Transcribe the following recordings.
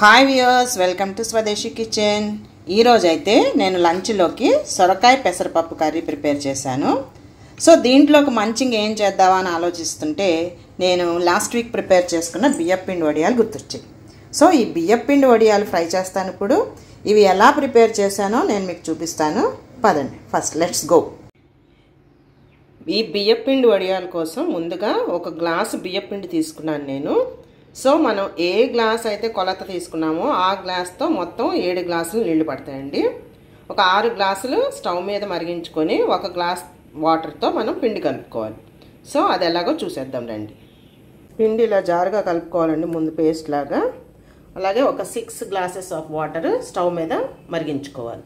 Hi viewers, welcome to స్వదేశీ kitchen. ఈరోజు అయితే నేను లంచ్లోకి సొరకాయ పెసరపప్పు కర్రీ ప్రిపేర్ చేశాను. సో దీంట్లోకి మంచిగా ఏం చేద్దామా అని ఆలోచిస్తుంటే నేను లాస్ట్ వీక్ ప్రిపేర్ చేసుకున్న బియ్యపిండి వడియాలు గుర్తొచ్చాయి. సో ఈ బియ్యపిండి వడియాలు ఫ్రై చేస్తాను. ఇప్పుడు ఇవి ఎలా ప్రిపేర్ చేశానో నేను మీకు చూపిస్తాను. పదండి, ఫస్ట్ లెట్స్ గో. ఈ బియ్యపిండి వడియాల కోసం ముందుగా ఒక గ్లాసు బియ్యపిండి తీసుకున్నాను నేను. సో మనం ఏ గ్లాస్ అయితే కొలత తీసుకున్నామో ఆ గ్లాస్తో మొత్తం 7 గ్లాసులు నీళ్లు పడతాయండి. ఒక 6 గ్లాసులు స్టవ్ మీద మరిగించుకొని ఒక గ్లాస్ వాటర్తో మనం పిండి కలుపుకోవాలి. సో అది ఎలాగో చూసేద్దాం రండి. పిండి ఇలా జారుగా కలుపుకోవాలండి, ముందు పేస్ట్ లాగా. అలాగే ఒక 6 గ్లాసెస్ ఆఫ్ వాటర్ స్టవ్ మీద మరిగించుకోవాలి.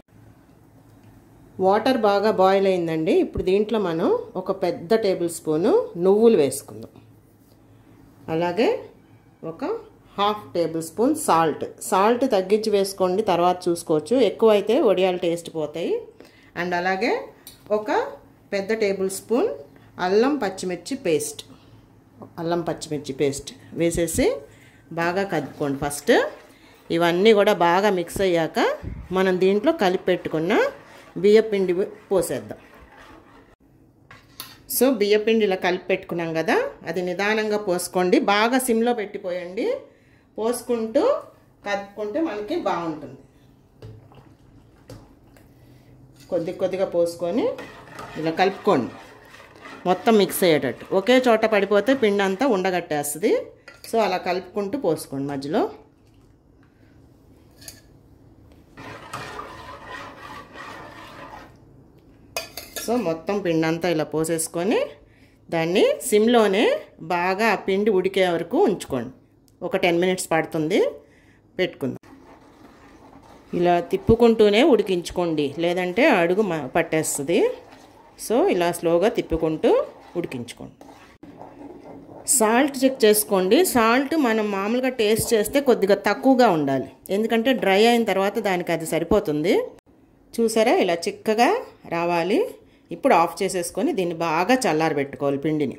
వాటర్ బాగా బాయిల్ అయిందండి. ఇప్పుడు దీంట్లో మనం ఒక పెద్ద టేబుల్ స్పూను నువ్వులు వేసుకుందాం. అలాగే ఒక 1/2 టేబుల్ స్పూన్ సాల్ట్ తగ్గించి వేసుకోండి, తర్వాత చూసుకోవచ్చు. ఎక్కువైతే వడియాలు టేస్ట్ పోతాయి. అండ్ అలాగే ఒక పెద్ద టేబుల్ స్పూన్ అల్లం పచ్చిమిర్చి పేస్ట్ వేసేసి బాగా కలుపుకోండి. ఫస్ట్ ఇవన్నీ కూడా బాగా మిక్స్ అయ్యాక మనం దీంట్లో కలిపి పెట్టుకున్న బియ్యపిండి పోసేద్దాం. సో బియ్యపిండి ఇలా కలిపి పెట్టుకున్నాం కదా, అది నిదానంగా పోసుకోండి. బాగా సిమ్లో పెట్టిపోయండి. పోసుకుంటూ కలుపుకుంటే మనకి బాగుంటుంది. కొద్దిగా పోసుకొని ఇలా కలుపుకోండి, మొత్తం మిక్స్ అయ్యేటట్టు. ఒకే చోట పడిపోతే పిండి అంతా ఉండగట్టేస్తుంది. సో అలా కలుపుకుంటూ పోసుకోండి మధ్యలో. సో మొత్తం పిండి అంతా ఇలా పోసేసుకొని దాన్ని సిమ్లోనే బాగా ఆ పిండి ఉడికే వరకు ఉంచుకోండి. ఒక 10 మినిట్స్ పడుతుంది, పెట్టుకుందాం. ఇలా తిప్పుకుంటూనే ఉడికించుకోండి, లేదంటే అడుగు పట్టేస్తుంది. సో ఇలా స్లోగా తిప్పుకుంటూ ఉడికించుకోండి. సాల్ట్ చెక్ చేసుకోండి. సాల్ట్ మనం మామూలుగా టేస్ట్ చేస్తే కొద్దిగా తక్కువగా ఉండాలి, ఎందుకంటే డ్రై అయిన తర్వాత దానికి అది సరిపోతుంది. చూసారా, ఇలా చిక్కగా రావాలి. ఇప్పుడు ఆఫ్ చేసేసుకొని దీన్ని బాగా చల్లారబెట్టుకోవాలి పిండిని.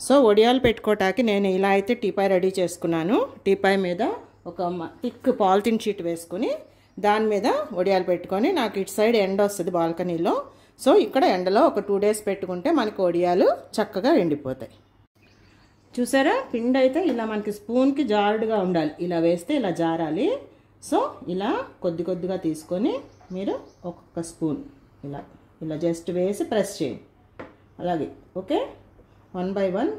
సో వడియాలు పెట్టుకోవటానికి నేను ఇలా అయితే టీపాయ్ రెడీ చేసుకున్నాను. టీపాయ్ మీద ఒక థిక్ పాలిథిన్ షీట్ వేసుకొని దాని మీద వడియాలు పెట్టుకొని, నాకు ఇటు సైడ్ ఎండ వస్తుంది బాల్కనీలో. సో ఇక్కడ ఎండలో ఒక 2 డేస్ పెట్టుకుంటే మనకి వడియాలు చక్కగా ఎండిపోతాయి. చూసారా, పిండి అయితే ఇలా మనకి స్పూన్కి జారుడుగా ఉండాలి. ఇలా వేస్తే ఇలా జారాలి. సో ఇలా కొద్దిగా తీసుకొని మీరు ఒక్కొక్క స్పూన్ ఇలా జస్ట్ వేసి ప్రెస్ చేయండి. అలాగే ఓకే, 1 by 1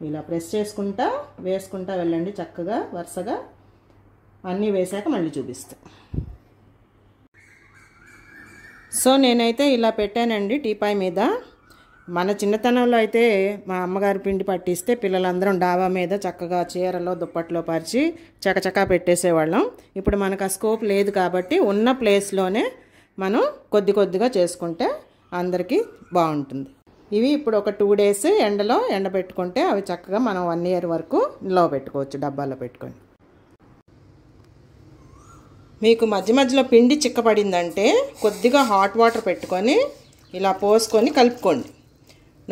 ఇలా ప్రెస్ చేసుకుంటా వేసుకుంటా వెళ్ళండి చక్కగా వరుసగా. అన్నీ వేసాక మళ్ళీ చూపిస్తా. సో నేనైతే ఇలా పెట్టానండి టీపాయ్ మీద. మన చిన్నతనంలో అయితే మా అమ్మగారు పిండి పట్టిస్తే పిల్లలందరం డాబా మీద చక్కగా చీరలో దుప్పట్లో పరిచి చకచకా పెట్టేసేవాళ్ళం. ఇప్పుడు మనకు ఆ స్కోప్ లేదు కాబట్టి ఉన్న ప్లేస్లోనే మనం కొద్దిగా చేసుకుంటే అందరికీ బాగుంటుంది. ఇవి ఇప్పుడు ఒక 2 డేస్ ఎండలో ఎండబెట్టుకుంటే అవి చక్కగా మనం 1 year వరకు నిల్వ పెట్టుకోవచ్చు డబ్బాలో పెట్టుకొని. మీకు మధ్యలో పిండి చిక్కబడిందంటే కొద్దిగా హాట్ వాటర్ పెట్టుకొని ఇలా పోసుకొని కలుపుకోండి.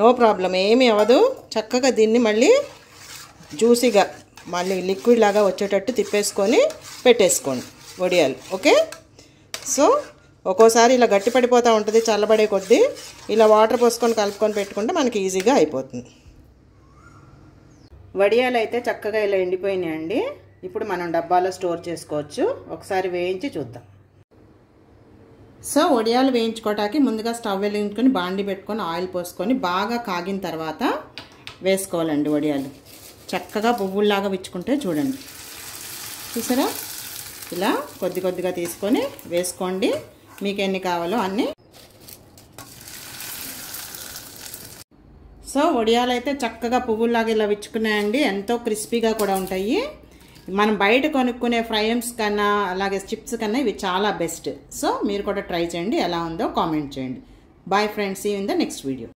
నో ప్రాబ్లం, ఏమీ అవ్వదు. చక్కగా దీన్ని మళ్ళీ జ్యూసీగా మళ్ళీ లిక్విడ్ లాగా వచ్చేటట్టు తిప్పేసుకొని పెట్టేసుకోండి వడియాలు. ఓకే, సో ఒక్కోసారి ఇలా గట్టి పడిపోతూ ఉంటుంది చల్లబడే కొద్దీ. ఇలా వాటర్ పోసుకొని కలుపుకొని పెట్టుకుంటే మనకి ఈజీగా అయిపోతుంది. వడియాలు అయితే చక్కగా ఇలా ఎండిపోయినాయండి. ఇప్పుడు మనం డబ్బాలో స్టోర్ చేసుకోవచ్చు. ఒకసారి వేయించి చూద్దాం. సో వడియాలు వేయించుకోవటానికి ముందుగా స్టవ్ వెలిగించుకొని బాండి పెట్టుకొని ఆయిల్ పోసుకొని బాగా కాగిన తర్వాత వేసుకోవాలండి వడియాలు. చక్కగా పువ్వుల్లాగా విచ్చుకుంటే చూడండి. చూసారా, ఇలా కొద్దిగా తీసుకొని వేసుకోండి, మీకు ఎన్ని కావాలో అన్నీ. సో వడియాలు అయితే చక్కగా పువ్వుల్లాగా ఇలా విచ్చుకున్నాయండి. ఎంతో క్రిస్పీగా కూడా ఉంటాయి. మనం బయట కొనుక్కునే ఫ్రైమ్స్ కన్నా అలాగే చిప్స్ కన్నా ఇవి చాలా బెస్ట్. సో మీరు కూడా ట్రై చేయండి, ఎలా ఉందో కామెంట్ చేయండి. Bye friends, see you in the next video.